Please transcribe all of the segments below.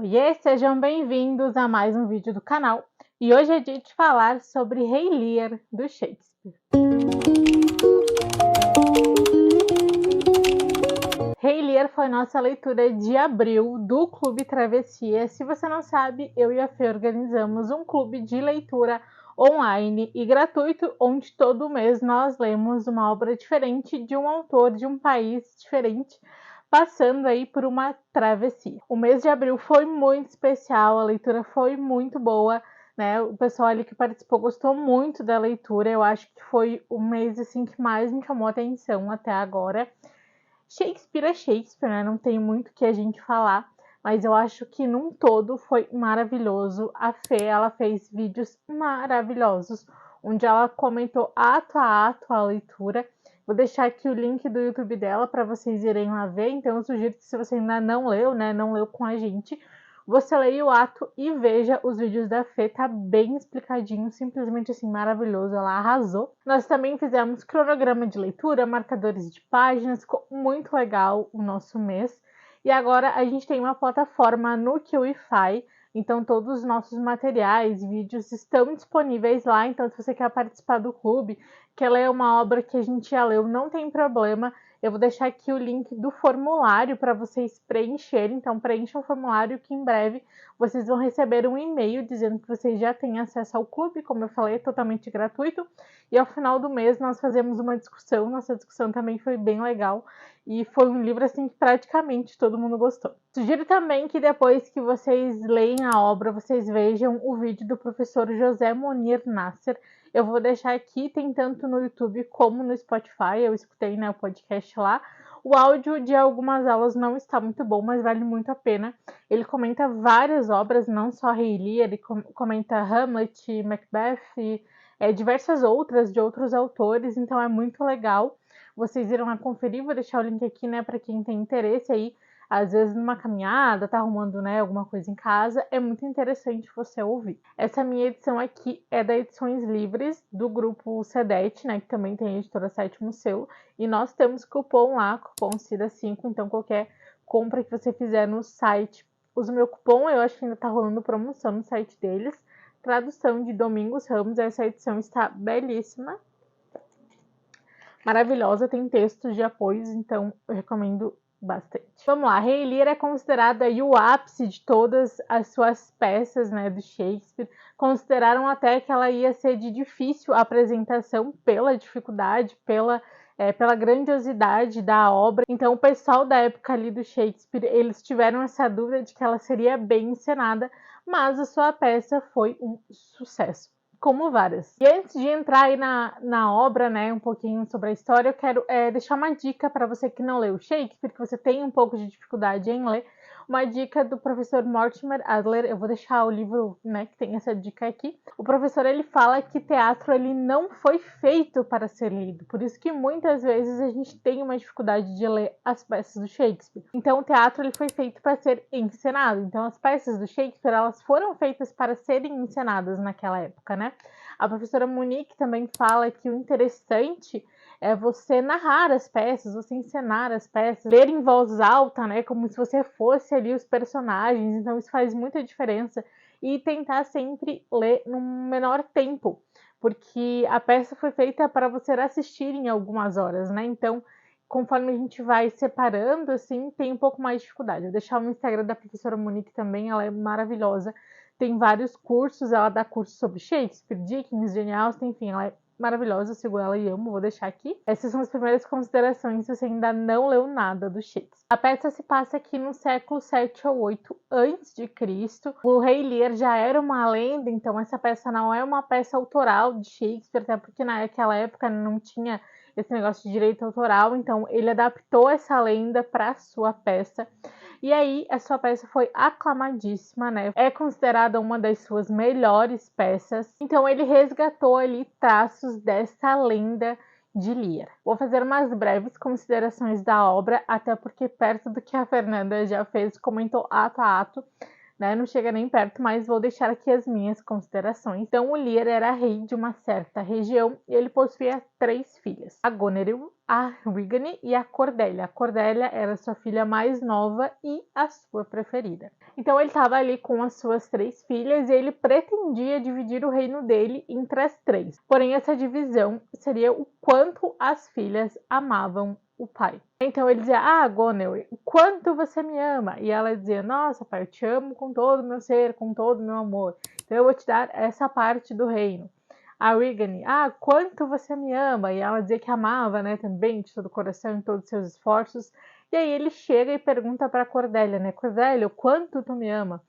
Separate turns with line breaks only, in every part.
Oiê, sejam bem-vindos a mais um vídeo do canal. E hoje é dia de falar sobre Rei Lear, do Shakespeare. Rei Lear foi nossa leitura de abril do Clube Travessia. Se você não sabe, eu e a Fê organizamos um clube de leitura online e gratuito, onde todo mês nós lemos uma obra diferente de um autor de um país diferente, passando aí por uma travessia. O mês de abril foi muito especial, a leitura foi muito boa, né? O pessoal ali que participou gostou muito da leitura. Eu acho que foi o mês assim que mais me chamou a atenção até agora. Shakespeare é Shakespeare, né? Não tem muito o que a gente falar, mas eu acho que num todo foi maravilhoso. A Fê, ela fez vídeos maravilhosos, onde ela comentou ato a ato a leitura. Vou deixar aqui o link do YouTube dela para vocês irem lá ver. Então eu sugiro que, se você ainda não leu, né, não leu com a gente, você leia o ato e veja os vídeos da Fê, tá bem explicadinho, simplesmente assim, maravilhoso, ela arrasou. Nós também fizemos cronograma de leitura, marcadores de páginas, ficou muito legal o nosso mês. E agora a gente tem uma plataforma no QIFI, então todos os nossos materiais, vídeos estão disponíveis lá. Então se você quer participar do clube, quer ler uma obra que a gente já leu, não tem problema. Eu vou deixar aqui o link do formulário para vocês preencherem. Então, preencham o formulário que em breve vocês vão receber um e-mail dizendo que vocês já têm acesso ao clube. Como eu falei, é totalmente gratuito. E ao final do mês nós fazemos uma discussão. Nossa discussão também foi bem legal. E foi um livro assim que praticamente todo mundo gostou. Sugiro também que depois que vocês leem a obra, vocês vejam o vídeo do professor José Monir Nasser. Eu vou deixar aqui, tem tanto no YouTube como no Spotify. Eu escutei, né, o podcast lá. O áudio de algumas aulas não está muito bom, mas vale muito a pena. Ele comenta várias obras, não só Rei Lear, ele comenta Hamlet, Macbeth, diversas outras de outros autores, então é muito legal. Vocês irão lá conferir, vou deixar o link aqui, né, para quem tem interesse aí. Às vezes numa caminhada, tá arrumando, né, alguma coisa em casa, é muito interessante você ouvir. Essa minha edição aqui é da Edições Livres, do grupo Cedete, né, que também tem a editora Sétimo Selo, e nós temos cupom lá, cupom CIDA5, então qualquer compra que você fizer no site, usa o meu cupom. Eu acho que ainda tá rolando promoção no site deles. Tradução de Domingos Ramos, essa edição está belíssima, maravilhosa, tem textos de apoios, então eu recomendo bastante. Vamos lá, Rei Lear é considerada aí o ápice de todas as suas peças, né, do Shakespeare. Consideraram até que ela ia ser de difícil apresentação pela dificuldade, pela grandiosidade da obra. Então o pessoal da época ali do Shakespeare, eles tiveram essa dúvida de que ela seria bem encenada, mas a sua peça foi um sucesso, como várias. E antes de entrar aí na obra, né, um pouquinho sobre a história, eu quero deixar uma dica para você que não leu Shakespeare, que você tem um pouco de dificuldade em ler. Uma dica do professor Mortimer Adler. Eu vou deixar o livro, né, que tem essa dica aqui. O professor, ele fala que teatro, ele não foi feito para ser lido. Por isso que muitas vezes a gente tem uma dificuldade de ler as peças do Shakespeare. Então o teatro, ele foi feito para ser encenado. Então as peças do Shakespeare, elas foram feitas para serem encenadas naquela época, né? A professora Monique também fala que o interessante é você narrar as peças, você encenar as peças, ler em voz alta, né, como se você fosse ali os personagens. Então isso faz muita diferença. E tentar sempre ler num menor tempo, porque a peça foi feita para você assistir em algumas horas, né? Então, conforme a gente vai separando, assim, tem um pouco mais de dificuldade. Vou deixar o Instagram da professora Monique também, ela é maravilhosa. Tem vários cursos, ela dá cursos sobre Shakespeare, Dickens, Jane Austen, enfim, ela é maravilhosa, eu sigo ela e amo, vou deixar aqui. Essas são as primeiras considerações se você ainda não leu nada do Shakespeare. A peça se passa aqui no século 7 ou 8 a.C. O Rei Lear já era uma lenda, então essa peça não é uma peça autoral de Shakespeare, até porque naquela época não tinha esse negócio de direito autoral, então ele adaptou essa lenda para a sua peça. E aí, a sua peça foi aclamadíssima, né? É considerada uma das suas melhores peças. Então, ele resgatou ali traços dessa lenda de Lear. Vou fazer umas breves considerações da obra, até porque perto do que a Fernanda já fez, comentou ato a ato, né? Não chega nem perto, mas vou deixar aqui as minhas considerações. Então, o Lear era rei de uma certa região e ele possuía 3 filhas: a Goneril, a Rigany e a Cordélia. A Cordélia era sua filha mais nova e a sua preferida. Então, ele estava ali com as suas 3 filhas e ele pretendia dividir o reino dele entre as 3. Porém, essa divisão seria o quanto as filhas amavam o pai. Então ele dizia: ah, Goneril, quanto você me ama? E ela dizia: nossa, pai, eu te amo com todo o meu ser, com todo o meu amor. Então eu vou te dar essa parte do reino. A Rigany: ah, quanto você me ama? E ela dizia que amava, né, também, de todo o coração, em todos os seus esforços. E aí ele chega e pergunta para Cordélia, né, Cordélia, quanto tu me ama?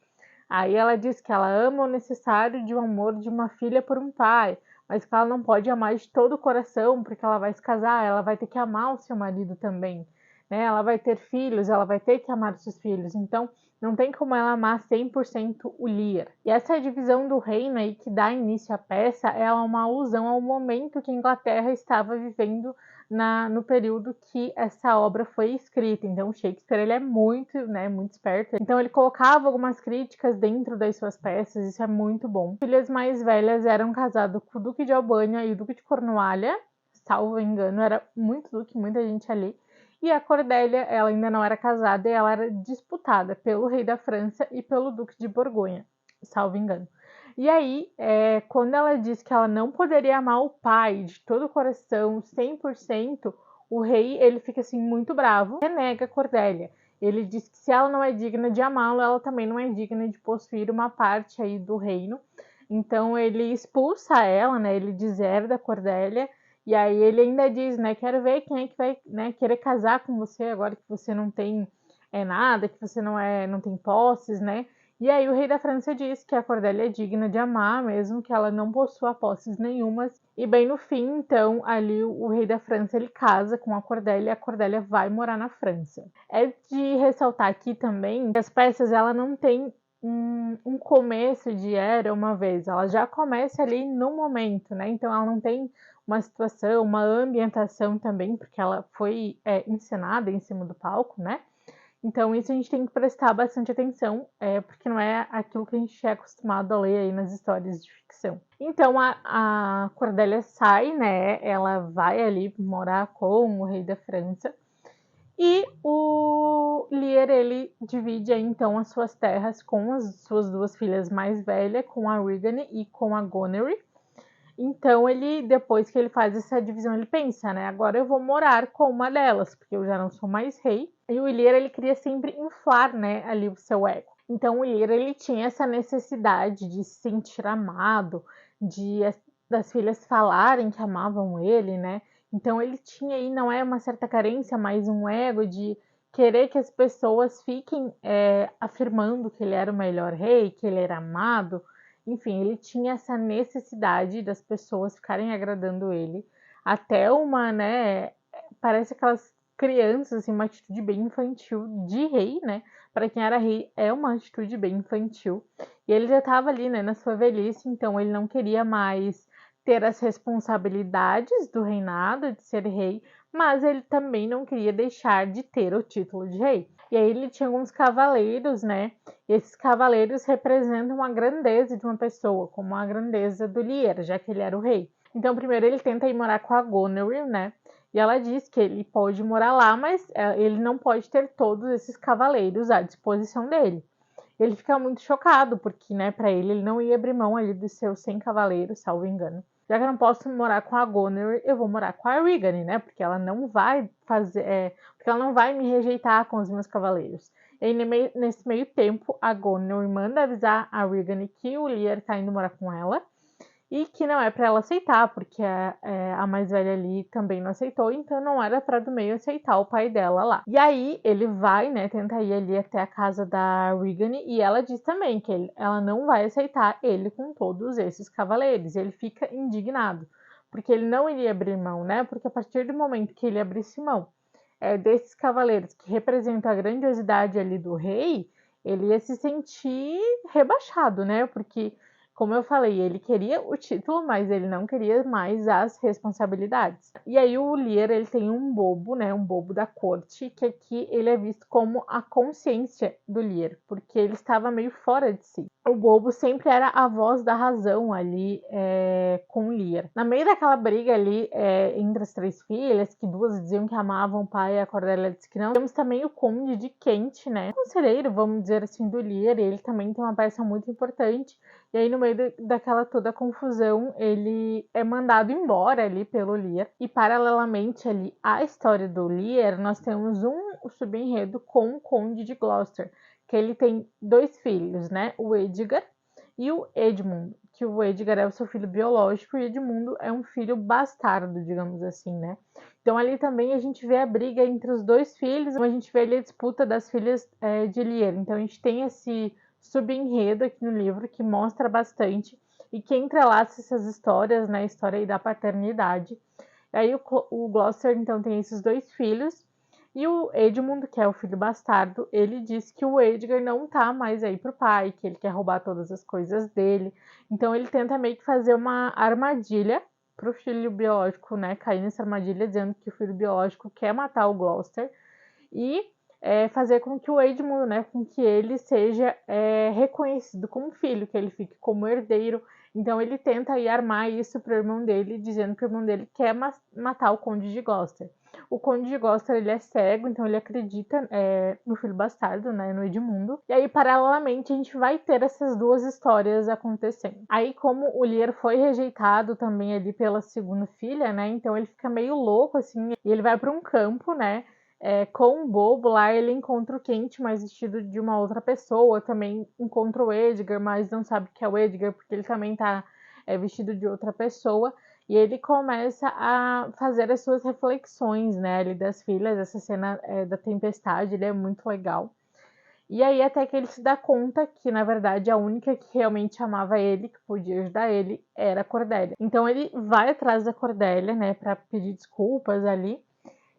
Aí ela diz que ela ama o necessário de um amor de uma filha por um pai, mas que ela não pode amar de todo o coração, porque ela vai se casar, ela vai ter que amar o seu marido também, né? Ela vai ter filhos, ela vai ter que amar os seus filhos. Então, não tem como ela amar 100% o Lear. E essa divisão do reino aí que dá início à peça é uma alusão ao momento que a Inglaterra estava vivendo no período que essa obra foi escrita. Então, Shakespeare ele é muito, né, muito esperto. Então, ele colocava algumas críticas dentro das suas peças, isso é muito bom. As filhas mais velhas eram casadas com o Duque de Albanha e o Duque de Cornualha, salvo engano, era muito duque, muita gente ali. E a Cordélia, ela ainda não era casada e ela era disputada pelo rei da França e pelo Duque de Borgonha, salvo engano. E aí, quando ela diz que ela não poderia amar o pai de todo o coração, 100%, o rei ele fica assim muito bravo, renega a Cordélia. Ele diz que se ela não é digna de amá-lo, ela também não é digna de possuir uma parte aí do reino. Então ele expulsa ela, né? Ele deserda a Cordélia. E aí ele ainda diz, né? Quero ver quem é que vai, né, querer casar com você agora que você não tem nada, que você não tem posses, né? E aí o rei da França diz que a Cordélia é digna de amar, mesmo que ela não possua posses nenhumas. E bem no fim, então, ali o rei da França ele casa com a Cordélia e a Cordélia vai morar na França. É de ressaltar aqui também que as peças ela não tem um começo de era uma vez, ela já começa ali no momento, né? Então ela não tem uma situação, uma ambientação também, porque ela foi encenada em cima do palco, né? Então, isso a gente tem que prestar bastante atenção, porque não é aquilo que a gente é acostumado a ler aí nas histórias de ficção. Então, a Cordélia sai, né? Ela vai ali morar com o rei da França. E o Lear, ele divide aí, então, as suas terras com as suas 2 filhas mais velhas, com a Rigany e com a Goneril. Então, ele, depois que ele faz essa divisão, ele pensa, né? Agora eu vou morar com uma delas, porque eu já não sou mais rei. E o Lear, ele queria sempre inflar, né, ali o seu ego. Então, o Lear, ele tinha essa necessidade de se sentir amado, das filhas falarem que amavam ele, né? Então, ele tinha aí, não é uma certa carência, mas um ego de querer que as pessoas fiquem afirmando que ele era o melhor rei, que ele era amado. Enfim, ele tinha essa necessidade das pessoas ficarem agradando ele. Até uma, né? Parece aquelas crianças, assim, uma atitude bem infantil de rei, né? Para quem era rei, é uma atitude bem infantil. E ele já estava ali, né, na sua velhice, então ele não queria mais ter as responsabilidades do reinado, de ser rei, mas ele também não queria deixar de ter o título de rei. E aí ele tinha alguns cavaleiros, né? E esses cavaleiros representam a grandeza de uma pessoa, como a grandeza do Lear, já que ele era o rei. Então, primeiro ele tenta ir morar com a Goneril, né? E ela diz que ele pode morar lá, mas ele não pode ter todos esses cavaleiros à disposição dele. Ele fica muito chocado, porque, né, para ele não ia abrir mão ali dos seus 100 cavaleiros, salvo engano. Já que eu não posso morar com a Goneril, eu vou morar com a Rigany, né? Porque ela não vai porque ela não vai me rejeitar com os meus cavaleiros. E aí, nesse meio tempo, a Goneril manda avisar a Rigany que o Lear tá indo morar com ela. E que não é para ela aceitar, porque a mais velha ali também não aceitou, então não era para do meio aceitar o pai dela lá. E aí ele vai, né, tenta ir ali até a casa da Rigany e ela diz também que ela não vai aceitar ele com todos esses cavaleiros. Ele fica indignado, porque ele não iria abrir mão, né? Porque a partir do momento que ele abrisse mão desses cavaleiros que representam a grandiosidade ali do rei, ele ia se sentir rebaixado, né? Porque Como eu falei, ele queria o título, mas ele não queria mais as responsabilidades. E aí o Lear, ele tem um bobo, né, um bobo da corte, que aqui ele é visto como a consciência do Lear, porque ele estava meio fora de si. O bobo sempre era a voz da razão ali com o Lear. Na meio daquela briga ali entre as três filhas, que duas diziam que amavam o pai e a Cordelia disse que não, temos também o Conde de Kent, né, conselheiro, vamos dizer assim, do Lear, ele também tem uma peça muito importante. E aí, no meio daquela toda confusão, ele é mandado embora ali pelo Lear. E, paralelamente ali à história do Lear, nós temos um subenredo com o Conde de Gloucester, que ele tem dois filhos, né? O Edgar e o Edmund, que o Edgar é o seu filho biológico e o Edmundo é um filho bastardo, digamos assim, né? Então ali também a gente vê a briga entre os dois filhos, a gente vê ali a disputa das filhas de Lear. Então a gente tem esse subenredo aqui no livro que mostra bastante e que entrelaça essas histórias, né? A história aí da paternidade. E aí o Gloucester então tem esses dois filhos e o Edmund, que é o filho bastardo, ele diz que o Edgar não tá mais aí pro pai, que ele quer roubar todas as coisas dele. Então ele tenta meio que fazer uma armadilha pro filho biológico, né, cair nessa armadilha dizendo que o filho biológico quer matar o Gloucester e fazer com que o Edmund, né, com que ele seja reconhecido como filho, que ele fique como herdeiro. Então ele tenta aí armar isso pro irmão dele, dizendo que o irmão dele quer matar o Conde de Gloucester. O Conde de Gloucester, ele é cego, então ele acredita no filho bastardo, né, no Edmundo. E aí, paralelamente, a gente vai ter essas duas histórias acontecendo. Aí, como o Lear foi rejeitado também ali pela segunda filha, né, então ele fica meio louco, assim, e ele vai para um campo, né, com o bobo lá, ele encontra o Kent, mas vestido de uma outra pessoa. Também encontra o Edgar, mas não sabe que é o Edgar, porque ele também tá vestido de outra pessoa. E ele começa a fazer as suas reflexões, né, ali das filhas. Essa cena da tempestade, ele é muito legal. E aí até que ele se dá conta que, na verdade, a única que realmente amava ele, que podia ajudar ele, era a Cordelia. Então ele vai atrás da Cordelia, né, pra pedir desculpas ali.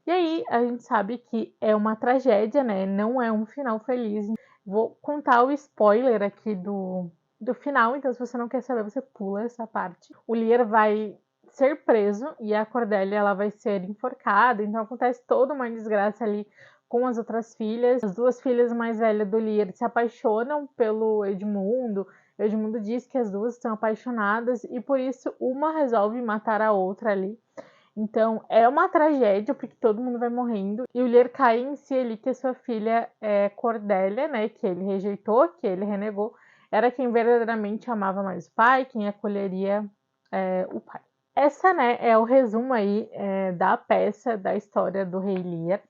E aí a gente sabe que é uma tragédia, né, não é um final feliz. Vou contar o spoiler aqui do final, então se você não quer saber, você pula essa parte. O Lear vai ser preso e a Cordelia ela vai ser enforcada, então acontece toda uma desgraça ali com as outras filhas. As duas filhas mais velhas do Lear se apaixonam pelo Edmundo. O Edmundo diz que as duas estão apaixonadas e por isso uma resolve matar a outra ali. Então é uma tragédia porque todo mundo vai morrendo e o Lear cai em si ali que a sua filha Cordelia, né, que ele rejeitou, que ele renegou, era quem verdadeiramente amava mais o pai, quem acolheria o pai. Essa, né, é o resumo aí da peça, da história do Rei Lear.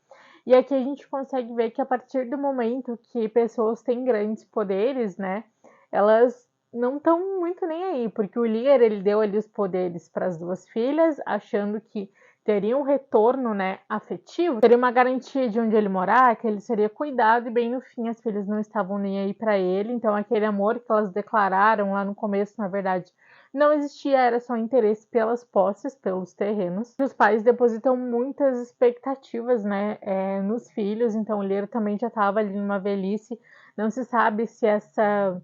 E aqui a gente consegue ver que a partir do momento que pessoas têm grandes poderes, né, elas não estão muito nem aí, porque o Lear, ele deu ali os poderes para as duas filhas, achando que teria um retorno, né, afetivo, teria uma garantia de onde ele morar, que ele seria cuidado, e bem no fim as filhas não estavam nem aí para ele. Então aquele amor que elas declararam lá no começo, na verdade, não existia, era só interesse pelas posses, pelos terrenos. Os pais depositam muitas expectativas, né, nos filhos, então o Lear também já estava ali numa velhice. Não se sabe se essa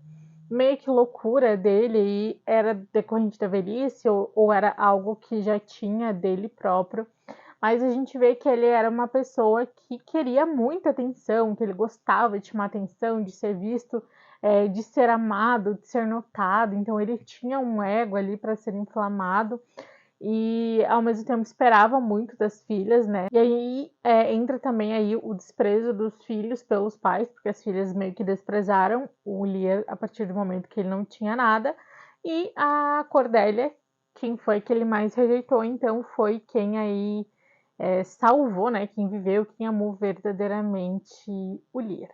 meio que loucura dele aí era decorrente da velhice ou era algo que já tinha dele próprio. Mas a gente vê que ele era uma pessoa que queria muita atenção, que ele gostava de chamar atenção, de ser visto, de ser amado, de ser notado. Então ele tinha um ego ali para ser inflamado e ao mesmo tempo esperava muito das filhas, né? E aí entra também aí o desprezo dos filhos pelos pais, porque as filhas meio que desprezaram o Lear a partir do momento que ele não tinha nada. E a Cordelia, quem foi que ele mais rejeitou, então foi quem aí salvou, né? Quem viveu, quem amou verdadeiramente o Lear.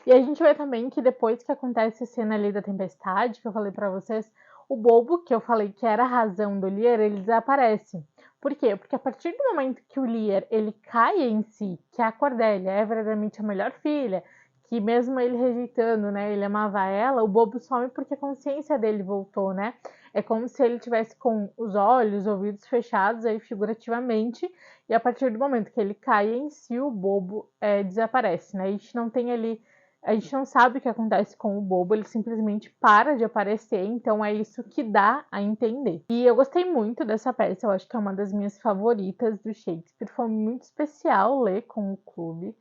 E a gente vê também que depois que acontece a cena ali da tempestade, que eu falei pra vocês, o bobo, que eu falei que era a razão do Lear, ele desaparece. Por quê? Porque a partir do momento que o Lear, ele cai em si, que a Cordelia é verdadeiramente a melhor filha, que mesmo ele rejeitando, né, ele amava ela, o bobo some porque a consciência dele voltou, né? É como se ele tivesse com os olhos, ouvidos fechados aí figurativamente, e a partir do momento que ele cai em si, o bobo desaparece, né? A gente não tem ali A gente não sabe o que acontece com o Bobo, ele simplesmente para de aparecer, então é isso que dá a entender. E eu gostei muito dessa peça, eu acho que é uma das minhas favoritas do Shakespeare, foi muito especial ler com o clube.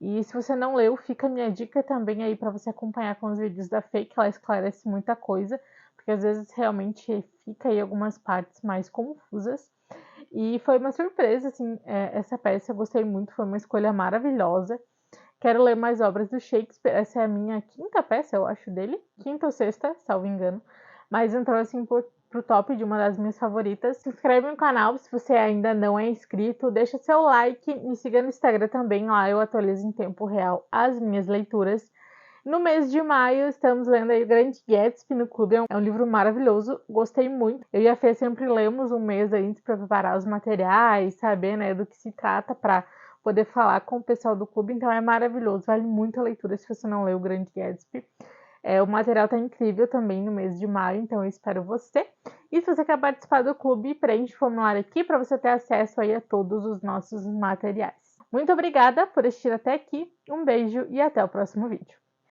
E se você não leu, fica a minha dica também aí para você acompanhar com os vídeos da Fê, que ela esclarece muita coisa, porque às vezes realmente fica aí algumas partes mais confusas. E foi uma surpresa, assim, essa peça eu gostei muito, foi uma escolha maravilhosa. Quero ler mais obras do Shakespeare, essa é a minha quinta peça, eu acho, dele, quinta ou sexta, salvo engano, mas entrou assim pro top de uma das minhas favoritas. Se inscreve no canal se você ainda não é inscrito, deixa seu like, me siga no Instagram também, lá eu atualizo em tempo real as minhas leituras. No mês de maio, estamos lendo aí o Grande Gatsby no clube, é um livro maravilhoso, gostei muito. Eu e a Fê sempre lemos um mês antes para preparar os materiais, saber, né, do que se trata, para poder falar com o pessoal do clube, então é maravilhoso, vale muito a leitura se você não leu o Grande Gatsby. O material tá incrível também no mês de maio, então eu espero você. E se você quer participar do clube, preenche o formulário aqui para você ter acesso aí a todos os nossos materiais. Muito obrigada por assistir até aqui, um beijo e até o próximo vídeo.